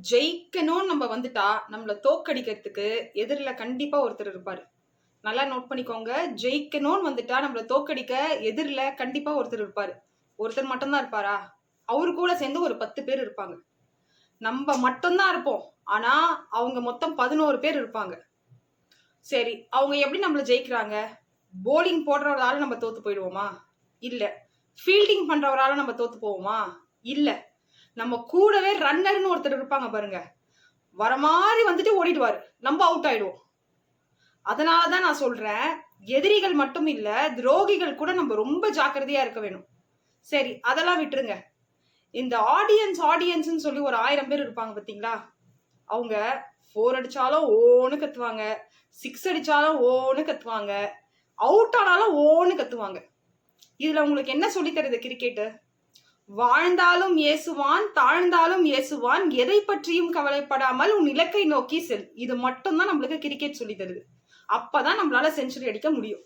ஜெயிக்கணும்னு நம்ம வந்துட்டா நம்மள தோக்கடிக்கிறதுக்கு எதிரில் கண்டிப்பா ஒருத்தர் இருப்பாரு. நல்லா நோட் பண்ணிக்கோங்க. ஜெயிக்கணும்னு வந்துட்டா நம்மள தோக்கடிக்க எதிரில் கண்டிப்பா ஒருத்தர் இருப்பாரு. ஒருத்தர் மட்டும்தான் இருப்பாரா? அவரு கூட சேர்ந்து ஒரு 10 பேர் இருப்பாங்க. நம்ம மட்டும்தான் இருப்போம். ஆனா அவங்க மொத்தம் 11 பேர் இருப்பாங்க. சரி, அவங்க எப்படி நம்மள ஜெயிக்கிறாங்க? போலிங் போடுறவரால நம்ம தோத்து போயிடுவோமா? இல்ல. ஃபீல்டிங் பண்றவரால நம்ம தோத்து போவோமா? இல்ல. நம்ம கூடவே ரன்னர்னு ஒருத்தர் இருப்பாங்க பாருங்க. வர மாதிரி வந்துட்டு ஓடிடுவாரு. நம்ம அவுட் ஆயிடுவோம். அதனாலதான் நான் சொல்றேன், எதிரிகள் மட்டும் இல்ல, துரோகிகள் கூட நம்ம ரொம்ப ஜாக்கிரதையா இருக்க வேணும். சரி, அதெல்லாம் விட்டுருங்க. இந்த ஆடியன்ஸ் சொல்லி ஒரு 1000 பேர் இருப்பாங்க பாத்தீங்களா? அவங்க 4 அடிச்சாலும் ஓன்னு கத்துவாங்க, 6 அடிச்சாலும் ஓன்னு கத்துவாங்க, அவுட் ஆனாலும் ஓன்னு கத்துவாங்க. இதுல உங்களுக்கு என்ன சொல்லி தருது கிரிக்கெட்? வாழ்ந்தாலும் ஏசுவான், தாழ்ந்தாலும் ஏசுவான், எதை பற்றியும் கவலைப்படாமல் உன் இலக்கை நோக்கி செல். இது மட்டும் தான் நம்மளுக்கு கிரிக்கெட் சொல்லி தருது. அப்பதான் நம்மளால செஞ்சுரி அடிக்க முடியும்.